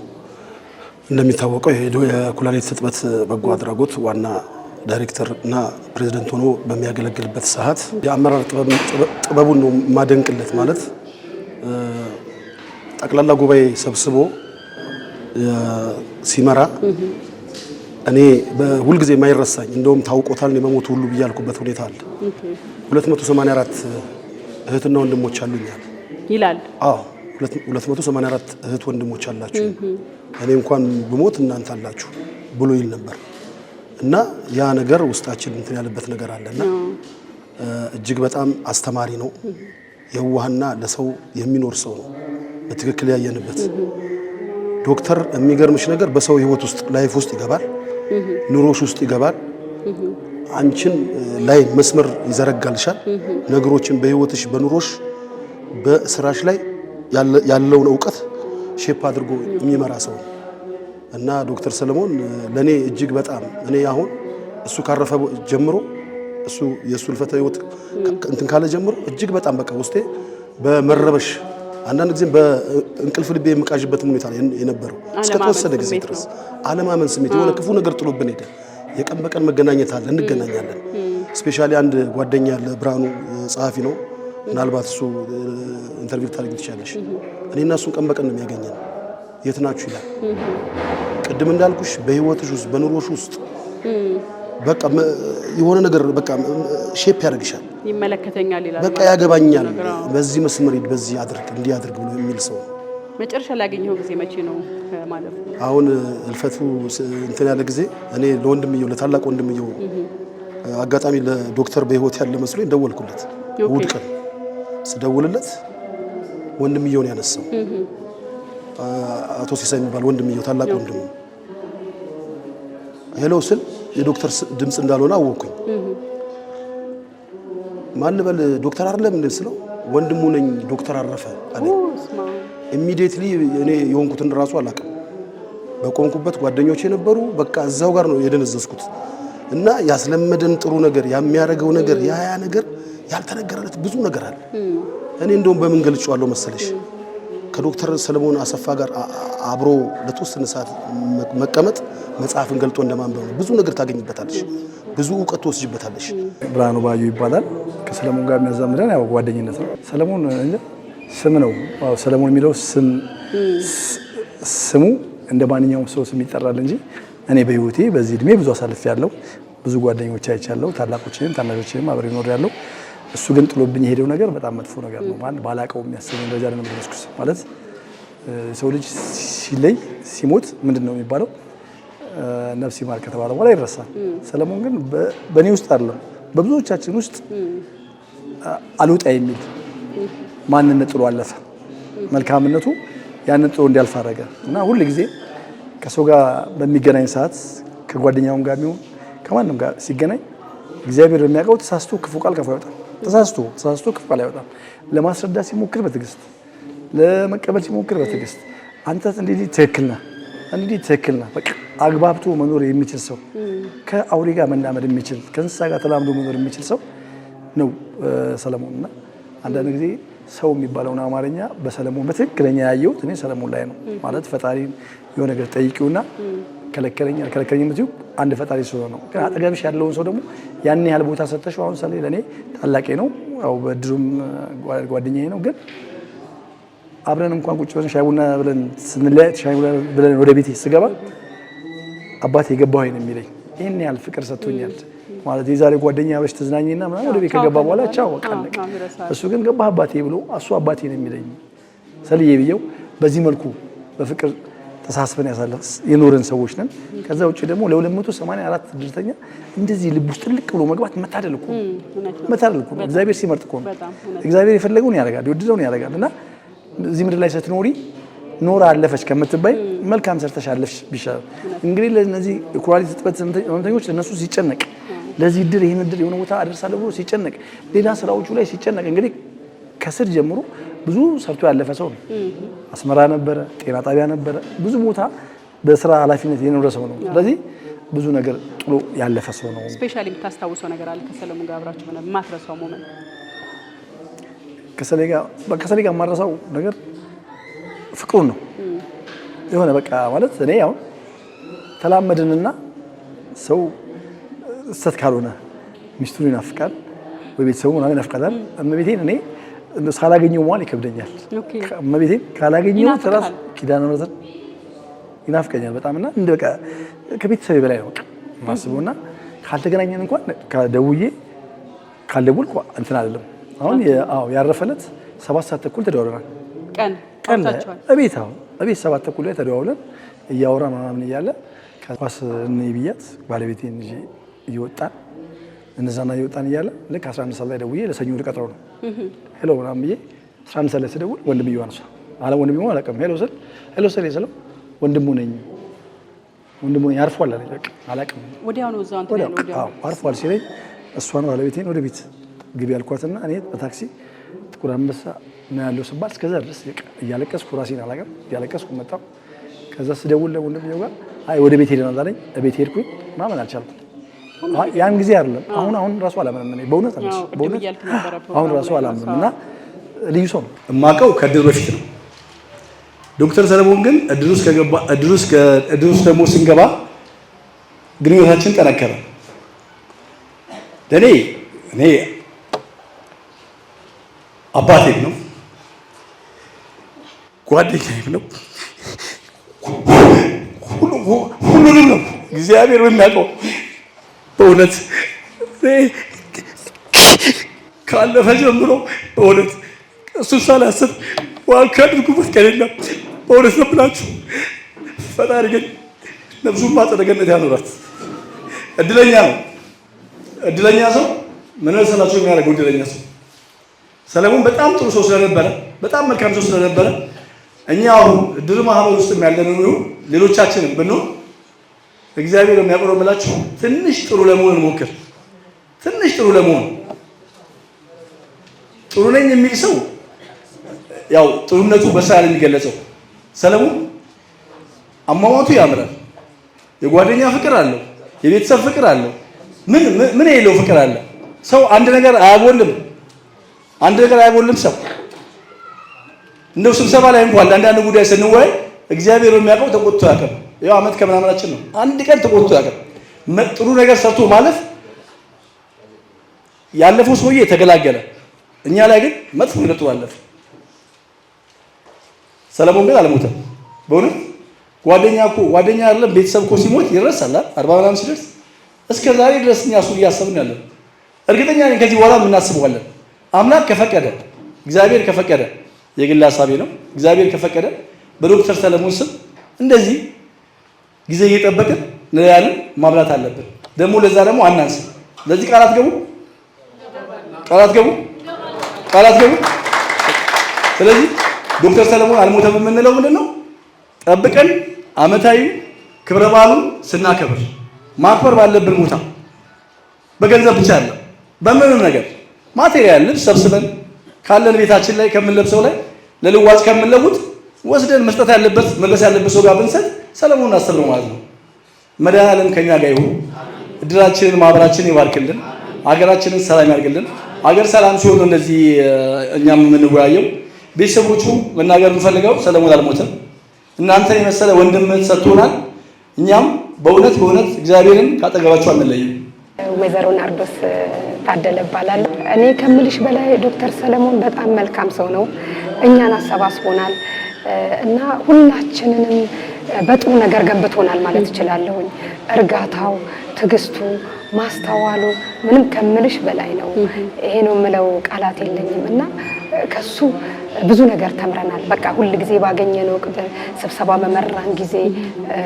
እንደሚታወቀው የኩላሊት እጥበት በጎ አድራጎት ዋና ዳይሬክተር እና ፕሬዝዳንት ሆኖ በሚያገለግልበት ሰዓት የአመራር ጥበቡን ነው ማደንቅለት። ማለት ጠቅላላ ጉባኤ ሰብስቦ ሲመራ እኔ በሁልጊዜ የማይረሳኝ እንደውም ታውቆታል የመሞቱ ሁሉ ብያልኩበት ሁኔታ አለ። 284 እህትና ወንድሞች አሉኛል ይላል። አዎ 284 እህት ወንድሞች አላችሁ፣ እኔ እንኳን ብሞት እናንተ አላችሁ ብሎ ይል ነበር። እና ያ ነገር ውስጣችን እንትን ያለበት ነገር አለና እጅግ በጣም አስተማሪ ነው። የዋህና ለሰው የሚኖር ሰው ነው በትክክል ያየንበት። ዶክተር የሚገርምሽ ነገር በሰው ህይወት ውስጥ ላይፍ ውስጥ ይገባል፣ ኑሮሽ ውስጥ ይገባል። አንቺን ላይ መስመር ይዘረጋልሻል። ነገሮችን በህይወትሽ፣ በኑሮሽ፣ በስራሽ ላይ ያለውን ዕውቀት ሼፕ አድርጎ የሚመራ ሰው ነው እና ዶክተር ሰለሞን ለኔ እጅግ በጣም እኔ አሁን እሱ ካረፈ ጀምሮ የእሱ ልፈተ ህይወት እንትን ካለ ጀምሮ እጅግ በጣም በቃ ውስጤ በመረበሽ አንዳንድ ጊዜ በእንቅልፍ ልቤ የምቃዥበት ሁኔታ የነበረው እስከ ተወሰነ ጊዜ ድረስ አለማመን ስሜት የሆነ ክፉ ነገር ጥሎብን ሄደ። የቀን በቀን መገናኘት አለ፣ እንገናኛለን። ስፔሻሊ አንድ ጓደኛ ያለ ብርሃኑ ጸሐፊ ነው፣ ምናልባት እሱ ኢንተርቪው ታደርጊ ትችላለሽ። እኔና እሱን ቀን በቀን ነው የሚያገኘን። የት ናችሁ ይላል። ቅድም እንዳልኩሽ በህይወትሽ ውስጥ በኑሮሽ ውስጥ በቃ የሆነ ነገር በቃ ሼፕ ያደርግሻል። ይመለከተኛል ይላል። በቃ ያገባኛል፣ በዚህ መስመር ሂድ፣ በዚህ አድርግ፣ እንዲህ አድርግ ብሎ የሚል ሰው። መጨረሻ ላይ ያገኘው ጊዜ መቼ ነው ማለት ነው? አሁን እልፈቱ እንትን ያለ ጊዜ እኔ ለወንድምየው ለታላቅ ወንድምየው አጋጣሚ ለዶክተር በህይወት ያለ መስሎኝ ደወልኩለት። እሑድ ቀን ስደውልለት ወንድምየውን ያነሳው አቶ ሲሳይ የሚባል ወንድምየው ታላቅ ወንድም ሄሎ ስል የዶክተር ድምጽ እንዳልሆነ አወኩኝ። ማን ልበል ዶክተር አይደለም እንዴ ስለው ወንድሙ ነኝ ዶክተር አረፈ አለኝ። ኢሚዲየትሊ እኔ የሆንኩትን ራሱ አላውቅም። በቆንኩበት ጓደኞቼ ነበሩ። በቃ እዛው ጋር ነው የደነዘዝኩት። እና ያስለመደን ጥሩ ነገር የሚያደርገው ነገር ያ ነገር ያልተነገረለት ብዙ ነገር አለ። እኔ እንደውም በምን ገልጫዋለሁ መሰለሽ ከዶክተር ሰለሞን አሰፋ ጋር አብሮ ለተወሰነ ሰዓት መቀመጥ መጽሐፍን ገልጦ እንደማንበብ ነው። ብዙ ነገር ታገኝበታለሽ፣ ብዙ እውቀት ትወስጅበታለሽ። ብርሃኑ ባዩ ይባላል። ከሰለሞን ጋር የሚያዛምደን ያው ጓደኝነት ነው። ሰለሞን ስም ነው። ሰለሞን የሚለው ስሙ እንደ ማንኛውም ሰው ስም ይጠራል እንጂ እኔ በህይወቴ በዚህ እድሜ ብዙ አሳልፍ ያለው ብዙ ጓደኞች አይቻለሁ። ታላቆችንም ታናሾችንም አብሬ ኖር ያለው። እሱ ግን ጥሎብኝ የሄደው ነገር በጣም መጥፎ ነገር ነው። ማለት ባላቀው የሚያስበኝ ደረጃ ነው የምደርስኩት። ማለት ሰው ልጅ ሲለይ ሲሞት ምንድነው የሚባለው? ነፍስ ይማር ከተባለ በኋላ ይረሳል። ሰለሞን ግን በእኔ ውስጥ አይደለም በብዙዎቻችን ውስጥ አልወጣ የሚል ማንነት ጥሎ አለፈ። መልካምነቱ ያንን ጥሎ እንዲያልፍ አደረገ እና ሁል ጊዜ ከሰው ጋር በሚገናኝ ሰዓት ከጓደኛውም ጋር ቢሆን ከማንም ጋር ሲገናኝ እግዚአብሔር የሚያውቀው ተሳስቶ ክፉ ቃል ከፋ አይወጣም። ተሳስቶ ክፉ ቃል አይወጣም። ለማስረዳት ሲሞክር በትዕግስት ለመቀበል ሲሞክር በትዕግስት አንተ እንዲህ ትክክል ነህ በቃ አግባብቶ መኖር የሚችል ሰው ከአውሬ ጋር መናመድ የሚችል ከእንስሳ ጋር ተላምዶ መኖር የሚችል ሰው ነው ሰለሞን። እና አንዳንድ ጊዜ ሰው የሚባለውን አማርኛ በሰለሞን በትክክለኛ ያየሁት እኔ ሰለሞን ላይ ነው። ማለት ፈጣሪን የሆነ ነገር ጠይቂውና ከለከለኝ የምትይው አንድ ፈጣሪ ሰው ነው። ግን አጠገብሽ ያለውን ሰው ደግሞ ያን ያህል ቦታ ሰጥተሽው አሁን ሰለ ለኔ ታላቄ ነው፣ ያው በድሩም ጓደኛዬ ነው። ግን አብረን እንኳን ቁጭ ብለን ሻይ ቡና ብለን ስንለያይ ሻይ ቡና ብለን ወደ ቤቴ ስገባ አባቴ የገባው አይነ የሚለኝ ይሄን ያህል ፍቅር ሰጥቶኛል። ማለት የዛሬ ጓደኛ አብረሽ ተዝናኝና ምናምን ወደ ቤት ከገባ በኋላ ቻው አቀለቀ። እሱ ግን ገባህ አባቴ ብሎ እሱ አባቴ ነው የሚለኝ። ሰልዬ ብየው በዚህ መልኩ በፍቅር ተሳስበን የኖርን ሰዎች ነን። ከዛ ውጪ ደግሞ ለ284 ድርተኛ እንደዚህ ልብ ውስጥ ጥልቅ ብሎ መግባት መታደል እኮ ነው። እግዚአብሔር ሲመርጥ እኮ ነው። እግዚአብሔር የፈለገውን ያደርጋል፣ የወደደውን ያደርጋል። እና እዚህ ምድር ላይ ስትኖሪ ኖራ አለፈች ከምትባይ መልካም ሰርተሽ አለፍሽ ቢሻል። እንግዲህ ለነዚህ ኩላሊት እጥበት ህመምተኞች ለነሱ ሲጨነቅ ለዚህ ድር ይሄን ድር የሆነ ቦታ አደርሳለሁ ብሎ ሲጨነቅ ሌላ ስራዎቹ ላይ ሲጨነቅ እንግዲህ ከስር ጀምሮ ብዙ ሰርቶ ያለፈ ሰው ነው። አስመራ ነበረ፣ ጤና ጣቢያ ነበረ፣ ብዙ ቦታ በስራ ኃላፊነት የኖረ ሰው ነው። ስለዚህ ብዙ ነገር ጥሎ ያለፈ ሰው ነው። ስፔሻሊ የምታስታውሰው ነገር አለ ከሰለሞን ጋር አብራችሁ ሆነ የማትረሳው ሞመንት? ከሰሌ ጋር የማረሳው ነገር ፍቅሩን ነው። የሆነ በቃ ማለት እኔ ያው ተላመድንና ሰው እስተት ካልሆነ ሚስቱን ይናፍቃል ወይ ቤተሰቡ ምናምን ይናፍቃል። እመቤቴን እኔ ሳላገኘው መዋል ይከብደኛል። እመቤቴን ካላገኘው ተራስ ኪዳነ ምሕረትን ይናፍቀኛል በጣም እና እንደ በቃ ከቤተሰቤ በላይ ነው ማስበውና ካልተገናኘን እንኳን ደውዬ ካልደወልኩ እንትን አይደለም። አሁን ያረፈለት 7 ሰዓት ተኩል ተደዋውለናል። ቀን እቤት 7 ተኩል ላይ ተደዋውለን እያወራ ምናምን እያለ ኳስ ብያት ባለቤቴን ይዤ እየወጣን እነዛና እየወጣን እያለ ልክ 11 ሰዓት ላይ ደውዬ ለሰኞ ልቀጥረው ነው ሄሎ ምናምን ብዬ 11 ሰዓት ላይ ስደውል ወንድምየው አነሳ። ወንድምየው አላውቅም ሄሎ ስለው ወንድሙ ነኝ አርፏል አለኝ። በቃ አላውቅም ወዲያው ነው እዛው አንተ ነው አርፏል ሲለኝ እሷን ባለቤቴን ወደ ቤት ግቢ ያልኳትና እኔ በታክሲ ጥቁር አንበሳ ነው ያለው ስባል እስከዛ ድረስ እያለቀስኩ ራሴን አላውቅም እያለቀስኩ መጣሁ። ከዛ ስደውል ለወንድምየው ጋር አይ ወደ ቤት ሄደናል አለኝ። ቤት ሄድኩኝ ማመን አልቻልኩም። ያን ጊዜ አይደለም አሁን ራሱ አላመንም። እኔ በእውነት አሁን ራሱ አላመንም። እና ልዩ ሰው ነው የማውቀው ከእድር በፊት ነው። ዶክተር ሰለሞን ግን እድር ውስጥ ደግሞ ስንገባ ግንኙነታችን ጠነከረ። ለእኔ አባቴም ነው ጓደኛዬም ነው ሁሉንም ነው እግዚአብሔር የሚያውቀው። በእውነት ካለፈ ጀምሮ በእውነት እሱን ሳላስብ ዋልካ አድርጉበት ቀን የለም። በእውነት ነው ብላችሁ ፈጣሪ ግን ነፍሱን በአጸደ ገነት ያኖራት። እድለኛ ሰው ምን መሰላችሁ የሚያደርገው? እድለኛ ሰው ሰለሞን በጣም ጥሩ ሰው ስለነበረ በጣም መልካም ሰው ስለነበረ እኛ አሁን እድር ማህበር ውስጥ ያለነው ነው ሌሎቻችንም ብንሆን እግዚአብሔር የሚያቆረው ብላችሁ ትንሽ ጥሩ ለመሆን ሞክር። ትንሽ ጥሩ ለመሆን ጥሩ ነኝ የሚል ሰው ያው ጥሩነቱ በስራ ላይ የሚገለጸው። ሰለሞን አሟሟቱ ያምራል። የጓደኛ ፍቅር አለው፣ የቤተሰብ ፍቅር አለው። ምን የሌለው ፍቅር አለ። ሰው አንድ ነገር አያጎልም ሰው እንደው ስብሰባ ላይ እንኳን ለአንዳንድ ጉዳይ ስንወያይ እግዚአብሔር የሚያውቀው ተቆጥቶ ያውቃል። ያው ዓመት ከምናምናችን ነው። አንድ ቀን ተቆጥቶ ያውቃል። ጥሩ ነገር ሰርቶ ማለፍ ያለፈው ሰውዬ የተገላገለ፣ እኛ ላይ ግን መጥፎ ነገር ጥሩ አለፈ። ሰለሞን ግን አልሞተም። በእውነት ጓደኛ አይደለም ቤተሰብ እኮ ሲሞት ይረሳል። 40 ምናምን ሲደርስ እስከ ዛሬ ድረስ እኛ እሱን እያሰብን ያለን እርግጠኛ ነኝ። ከዚህ በኋላ የምናስበዋለን። አምላክ ከፈቀደ እግዚአብሔር ከፈቀደ የግል ሀሳቤ ነው። እግዚአብሔር ከፈቀደ በዶክተር ሰለሞን ስም እንደዚህ ጊዜ እየጠበቅን ያለን ማብላት አለብን። ደግሞ ለዛ ደግሞ አናንስ። ለዚህ ቃላት ገቡ። ስለዚህ ዶክተር ሰለሞን አልሞተም የምንለው ምንድነው? ጠብቀን ዓመታዊ ክብረ በዓሉን ስናከብር ማክበር ባለብን ቦታ በገንዘብ ብቻ አለ በምንም ነገር ማቴሪያል ልብስ ሰብስበን ካለን ቤታችን ላይ ከምንለብሰው ላይ ለልዋጭ ከምንለውጥ ወስደን መስጠት ያለበት መለስ ያለበት ሰው ጋር ብንሰጥ ሰለሞን አሰብነው ማለት ነው። መድኃኔዓለም ከኛ ጋር ይሁን። እድራችንን ማህበራችንን ይባርክልን። ሀገራችንን ሰላም ያርግልን። ሀገር ሰላም ሲሆን እንደዚህ እኛም የምንወያየው ቤተሰቦቹ መናገር የምፈልገው ሰለሞን አልሞተም። እናንተን የመሰለ ወንድም ሰጥቶናል። እኛም በእውነት እግዚአብሔርን ካጠገባችሁ አንለይም። ወይዘሮ ናርዶስ ታደለ እባላለሁ። እኔ ከምልሽ በላይ ዶክተር ሰለሞን በጣም መልካም ሰው ነው። እኛን አሰባስቦናል እና ሁላችንንም በጥሩ ነገር ገንብቶናል ማለት እችላለሁኝ። እርጋታው፣ ትዕግስቱ፣ ማስተዋሉ ምንም ከምልሽ በላይ ነው። ይሄ ነው የምለው ቃላት የለኝም እና ከሱ ብዙ ነገር ተምረናል። በቃ ሁል ጊዜ ባገኘነው ስብሰባ መመራን ጊዜ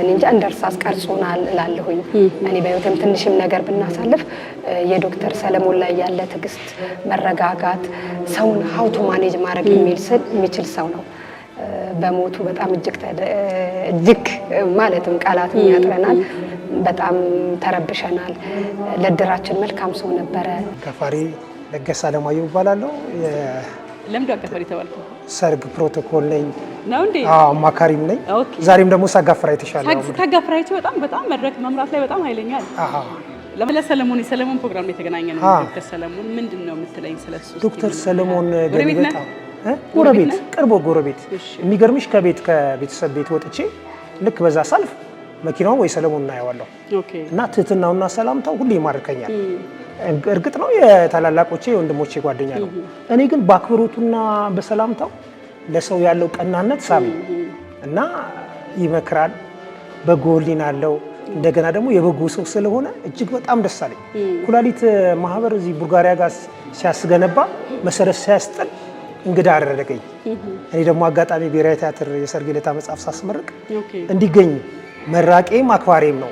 እንጃ እንደርሳስ ቀርጾናል እላለሁኝ። እኔ በህይወቴም ትንሽም ነገር ብናሳልፍ የዶክተር ሰለሞን ላይ ያለ ትዕግስት፣ መረጋጋት፣ ሰውን ሀውቱ ማኔጅ ማድረግ የሚችል ሰው ነው። በሞቱ በጣም እጅግ ማለትም ቃላትም ያጥረናል። በጣም ተረብሸናል። ለድራችን መልካም ሰው ነበረ። ከፋሪ ለገሰ አለማየሁ እባላለሁ። ለምዶ አጋፋሪ ተባልኩ። ሰርግ ፕሮቶኮል ነኝ ነው እንዴ? አማካሪም ነኝ። ዛሬም ደግሞ ሳጋፍራ የተሻለ ነው። ሳጋፍራችሁ በጣም መድረክ መምራት ላይ በጣም ኃይለኛ ነው። ለሰለሞን የሰለሞን ፕሮግራም የተገናኘ ነው። ዶክተር ሰለሞን ምንድነው የምትለኝ ስለሱ? ዶክተር ሰለሞን በጣም ጎረቤት፣ ቅርብ ጎረቤት። የሚገርምሽ ከቤተሰብ ቤት ወጥቼ ልክ በዛ ሳልፍ መኪናው ወይ ሰለሞን እናየዋለሁ እና ትህትናውና ሰላምታው ሁሌ ይማርከኛል። እርግጥ ነው የታላላቆቼ የወንድሞቼ ጓደኛ ነው። እኔ ግን በአክብሮቱና በሰላምታው ለሰው ያለው ቀናነት ሳቢ እና ይመክራል። በጎ ሕሊና አለው። እንደገና ደግሞ የበጎ ሰው ስለሆነ እጅግ በጣም ደስ አለኝ። ኩላሊት ማህበር እዚህ ቡልጋሪያ ጋር ሲያስገነባ መሰረት ሲያስጥል እንግዳ አደረገኝ። እኔ ደግሞ አጋጣሚ ብሔራዊ ቲያትር የሰርግ ዕለት መጽሐፍ ሳስመርቅ እንዲገኝ መራቄም አክባሬም ነው።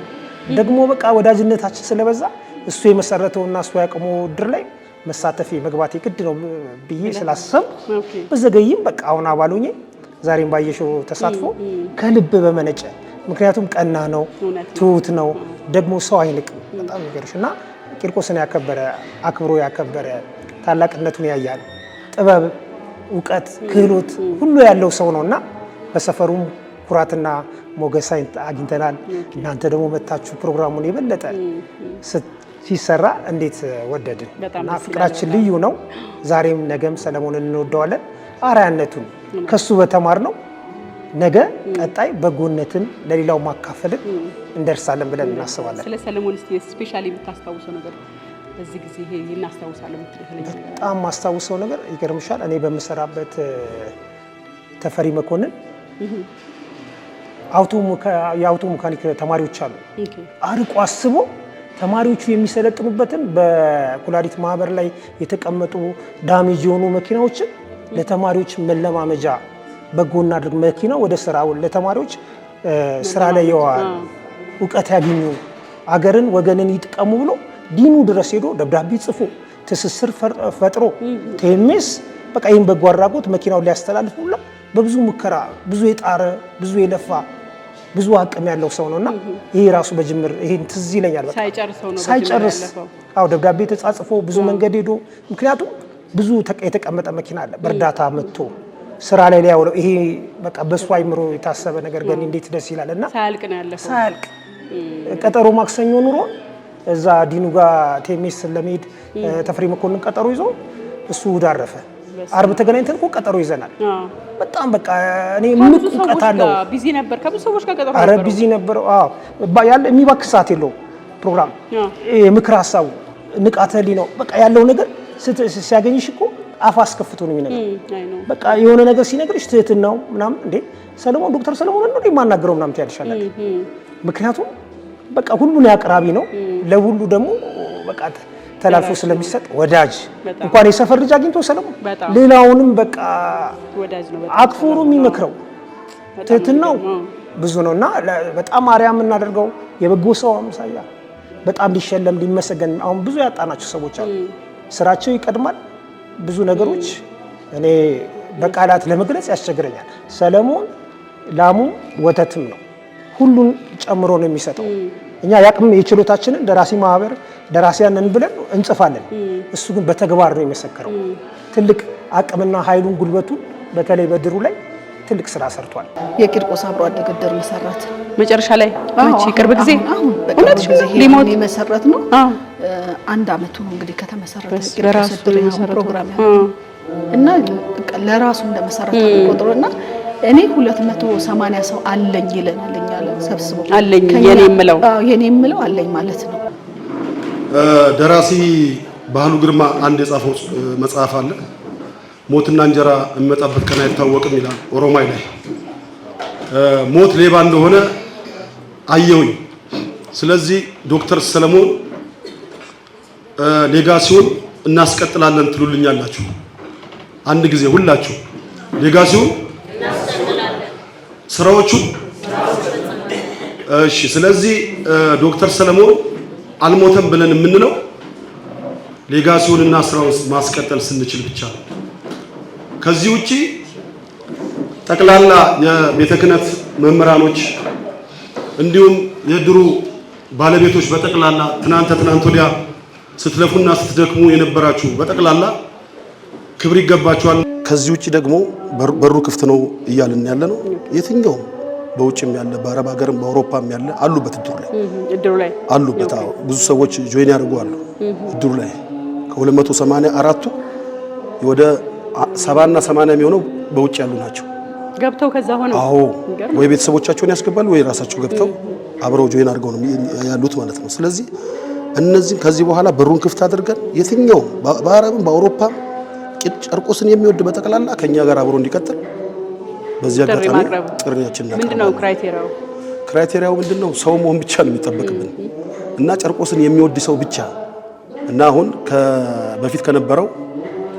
ደግሞ በቃ ወዳጅነታችን ስለበዛ እሱ የመሰረተውና እሱ ያቆመው ድር ላይ መሳተፌ መግባቴ ግድ ነው ብዬ ስላሰብ በዘገይም በቃ አሁን አባል ሆኜ ዛሬም ባየሽው ተሳትፎ ከልብ በመነጨ ምክንያቱም ቀና ነው፣ ትሁት ነው፣ ደግሞ ሰው አይንቅም። በጣም ይገርሽ እና ቂርቆስን ያከበረ አክብሮ ያከበረ ታላቅነቱን ያያል። ጥበብ፣ እውቀት፣ ክህሎት ሁሉ ያለው ሰው ነውና በሰፈሩም ኩራትና ሞገስ አግኝተናል። እናንተ ደግሞ መታችሁ ፕሮግራሙን የበለጠ ሲሰራ እንዴት ወደድን እና ፍቅራችን ልዩ ነው። ዛሬም ነገም ሰለሞንን እንወደዋለን። አርአያነቱን ከሱ በተማር ነው ነገ ቀጣይ በጎነትን ለሌላው ማካፈልን እንደርሳለን ብለን እናስባለን። ስለ ሰለሞን እስቲ ስፔሻሊ የምታስታውሰው ነገር በዚህ ጊዜ ይሄ እናስታውሳለን የምትለኝ? በጣም ማስታውሰው ነገር ይገርምሻል። እኔ በምሰራበት ተፈሪ መኮንን የአውቶ መካኒክ ተማሪዎች አሉ። አርቆ አስቦ ተማሪዎቹ የሚሰለጥኑበትን በኩላሊት ማህበር ላይ የተቀመጡ ዳሜጅ የሆኑ መኪናዎችን ለተማሪዎች መለማመጃ በጎና አድርግ መኪናው ወደ ስራው ለተማሪዎች ስራ ላይ የዋል እውቀት ያገኙ አገርን ወገንን ይጥቀሙ ብሎ ዲኑ ድረስ ሄዶ ደብዳቤ ጽፎ ትስስር ፈጥሮ ቴሜስ በቃ ይሄን በጎ አድራጎት መኪናውን ሊያስተላልፍ ሁሉ በብዙ ሙከራ ብዙ የጣረ ብዙ የለፋ ብዙ አቅም ያለው ሰው ነውና ይሄ ራሱ በጅምር ይሄን ትዝ ይለኛል። በቃ ሳይጨርስ ደብዳቤ ተጻጽፎ ብዙ መንገድ ሄዶ ምክንያቱም ብዙ የተቀመጠ መኪና አለ በእርዳታ መጥቶ ስራ ላይ ያውለው ይሄ በቃ በሱ አይምሮ የታሰበ ነገር ግን እንዴት ደስ ይላልና ሳያልቅ ነው ያለፈው። ሳያልቅ ቀጠሮ ማክሰኞ ኑሮ እዛ ዲኑ ጋር ቴሜስ ለመሄድ ተፈሪ መኮንን ቀጠሮ ይዞ እሱ እሑድ አረፈ። አርብ ተገናኝተን እኮ ቀጠሮ ይዘናል። በጣም በቃ እኔ ምን ቁጣት አለው። ቢዚ ነበር፣ ከብዙ ሰዎች ጋር ቀጠሮ ነበር። አረ ቢዚ ነበር። ያለ የሚባክስ ሰዓት የለውም ፕሮግራም። የምክር ሀሳቡ ንቃተ ህሊናው በቃ ያለው ነገር ሲያገኝሽ እኮ አፍ አስከፍቶ ነው የሚነግረው። በቃ የሆነ ነገር ሲነግርሽ ትህትናው ምናምን እንዴ ሰለሞን ዶክተር ሰለሞን ነው የማናገረው ምናምን ትያለሻለሽ። ምክንያቱም በቃ ሁሉን አቅራቢ ነው፣ ለሁሉ ደግሞ በቃ ተላልፎ ስለሚሰጥ ወዳጅ እንኳን የሰፈር ልጅ አግኝቶ ሰለሞን ሌላውንም በቃ ወዳጅ ነው። አቅፎ ነው የሚመክረው። ትህትናው ብዙ ነውና በጣም አርያም የምናደርገው የበጎ ሰው አምሳያ በጣም ሊሸለም ሊመሰገን። አሁን ብዙ ያጣናቸው ሰዎች አሉ። ስራቸው ይቀድማል። ብዙ ነገሮች እኔ በቃላት ለመግለጽ ያስቸግረኛል። ሰለሞን ላሙ ወተትም ነው፣ ሁሉን ጨምሮ ነው የሚሰጠው። እኛ ያቅም የችሎታችንን ደራሲ ማህበር ደራሲያንን ብለን እንጽፋለን። እሱ ግን በተግባር ነው የመሰከረው። ትልቅ አቅምና ኃይሉን ጉልበቱን በተለይ በድሩ ላይ ትልቅ ስራ ሰርቷል። የቂርቆስ አብሮ አደግ እድር መሰረት መጨረሻ ላይ ቅርብ ጊዜ እውነት ሊሞት መሰረት ነው። አንድ አመቱ ነው እንግዲህ ከተመሰረተ ቂርቆስ እድር ፕሮግራም እና ለራሱ እንደመሰረተ ቆጥሮና እኔ 280 ሰው አለኝ ይለናል። እኛ ሰብስቦ አለኝ የኔ የምለው አለኝ ማለት ነው። ደራሲ ባህሉ ግርማ አንድ የጻፈው መጽሐፍ አለ። ሞትና እንጀራ የሚመጣበት ቀን አይታወቅም ይላል። ኦሮማይ ላይ ሞት ሌባ እንደሆነ አየሁኝ። ስለዚህ ዶክተር ሰለሞን ሌጋሲውን እናስቀጥላለን ትሉልኛላችሁ? አንድ ጊዜ ሁላችሁ ሌጋሲውን ስራዎቹ እሺ። ስለዚህ ዶክተር ሰለሞን አልሞተም ብለን የምንለው ሌጋሲውንና ስራውን ማስቀጠል ስንችል ብቻ ነው። ከዚህ ውጪ ጠቅላላ የቤተ ክህነት መምህራኖች እንዲሁም የድሩ ባለቤቶች በጠቅላላ ትናንት ወዲያ ስትለፉና ስትደክሙ የነበራችሁ በጠቅላላ ክብር ይገባችኋል። ከዚህ ውጪ ደግሞ በሩ ክፍት ነው እያልን ያለ ነው። የትኛውም በውጭም ያለ በአረብ ሀገርም በአውሮፓም ያለ አሉበት እድሩ ላይ አሉበት። ብዙ ሰዎች ጆይን ያደርጉ አሉ እድሩ ላይ ከ284ቱ ወደ 70 እና 80 የሚሆነው በውጭ ያሉ ናቸው። ገብተው ከዛ ሆነው ወይ ቤተሰቦቻቸውን ያስገባሉ ወይ ራሳቸው ገብተው አብረው ጆይን አድርገው ነው ያሉት ማለት ነው። ስለዚህ እነዚህን ከዚህ በኋላ በሩን ክፍት አድርገን የትኛውም በአረብም በአውሮፓም ጨርቆስን የሚወድ በጠቅላላ ከኛ ጋር አብሮ እንዲቀጥል በዚህ አጋጣሚ ጥሪያችን እናቀርባለን። ምንድነው ክራይቴሪያው? ክራይቴሪያው ምንድነው? ሰው መሆን ብቻ ነው የሚጠበቅብን እና ጨርቆስን የሚወድ ሰው ብቻ እና አሁን በፊት ከነበረው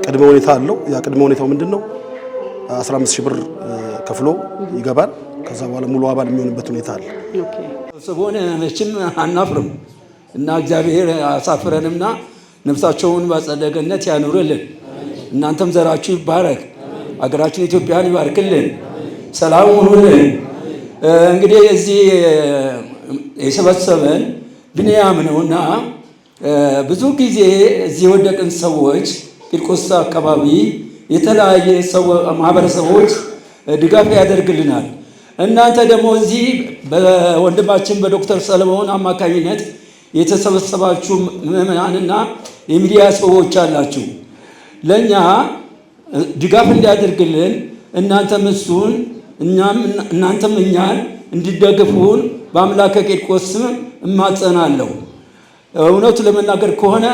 ቅድመ ሁኔታ አለው። ያ ቅድመ ሁኔታው ምንድነው? 15000 ብር ከፍሎ ይገባል። ከዛ በኋላ ሙሉ አባል የሚሆንበት ሁኔታ አለ። ኦኬ ሰቦን መቼም አናፍርም እና እግዚአብሔር አሳፍረንና ነፍሳቸውን በአጸደ ገነት ያኑርልን። እናንተም ዘራችሁ ይባረክ፣ አገራችን ኢትዮጵያን ይባርክልን፣ ሰላም ሁኑልን። እንግዲህ እዚህ የሰበሰበን ብንያም ነውና ብዙ ጊዜ እዚህ የወደቅን ሰዎች ቂርቆስ አካባቢ የተለያየ ማህበረሰቦች ድጋፍ ያደርግልናል። እናንተ ደግሞ እዚህ በወንድማችን በዶክተር ሰለሞን አማካኝነት የተሰበሰባችሁ ምዕመናንና የሚዲያ ሰዎች አላችሁ። ለእኛ ድጋፍ እንዲያደርግልን እናንተም እሱን እናንተም እኛን እንዲደግፉን በአምላከ ቂርቆስ ስም እማጸናለሁ። እውነቱ ለመናገር ከሆነ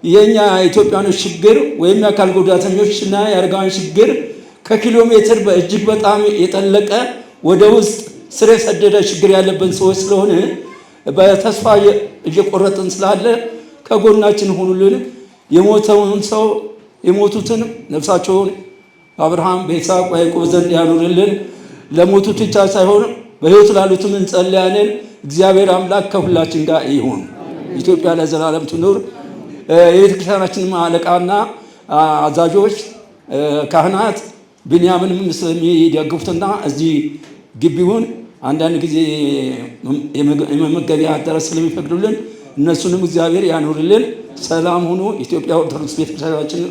የኛ ኢትዮጵያኖች ችግር ወይም የአካል ጉዳተኞችና የአረጋውያን ችግር ከኪሎ ሜትር በእጅግ በጣም የጠለቀ ወደ ውስጥ ስር የሰደደ ችግር ያለብን ሰዎች ስለሆነ በተስፋ እየቆረጥን ስላለ ከጎናችን ሁኑልን። የሞተውን ሰው የሞቱትን ነፍሳቸውን በአብርሃም በይስሐቅ በያዕቆብ ዘንድ ያኑርልን። ለሞቱት ብቻ ሳይሆን በሕይወት ላሉትም እንጸልያለን። እግዚአብሔር አምላክ ከሁላችን ጋር ይሁን። ኢትዮጵያ ለዘላለም ትኑር። የቤተ ክርስቲያናችን አለቃና አዛዦች ካህናት ብንያምንም ስለሚደግፉትና እዚህ ግቢውን አንዳንድ ጊዜ የመመገቢያ አዳራሽ ስለሚፈቅዱልን እነሱንም እግዚአብሔር ያኑርልን። ሰላም ሁኑ። ኢትዮጵያ ኦርቶዶክስ ቤተክርስቲያናችን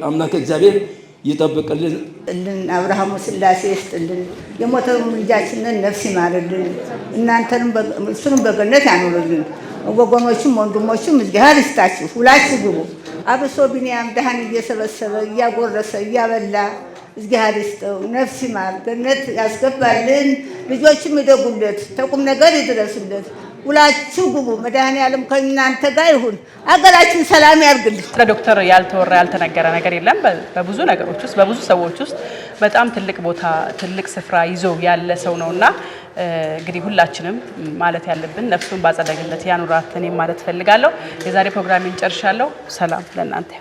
አምላክ እግዚአብሔር ይጠብቅልን። አብርሃሙ ስላሴ ይስጥልን። የሞተውን ልጃችንን ነፍስ ይማርልን። እናንተንም እሱንም በገነት ያኑርልን። ወገኖችም ወንድሞችም እግዚአብሔር ይስጣችሁ። ሁላችሁ ግቡ። አብሶ ቢኒያም ደሃን እየሰበሰበ እያጎረሰ እያበላ እግዚአብሔር ይስጠው፣ ነፍስ ይማር፣ ገነት ያስገባልን፣ ልጆችም ይደጉለት፣ ተቁም ነገር ይድረስለት። ውላችሁ ግቡ። መድኃኔዓለም ከእናንተ ጋር ይሁን። አገራችን ሰላም ያርግልን። ስለ ዶክተር ያልተወራ ያልተነገረ ነገር የለም። በብዙ ነገሮች ውስጥ በብዙ ሰዎች ውስጥ በጣም ትልቅ ቦታ ትልቅ ስፍራ ይዞ ያለ ሰው ነውና እንግዲህ ሁላችንም ማለት ያለብን ነፍሱን ባጸደ ገነት ያኑራት እኔም ማለት ፈልጋለሁ። የዛሬ ፕሮግራሜን ጨርሻለሁ። ሰላም ለእናንተ።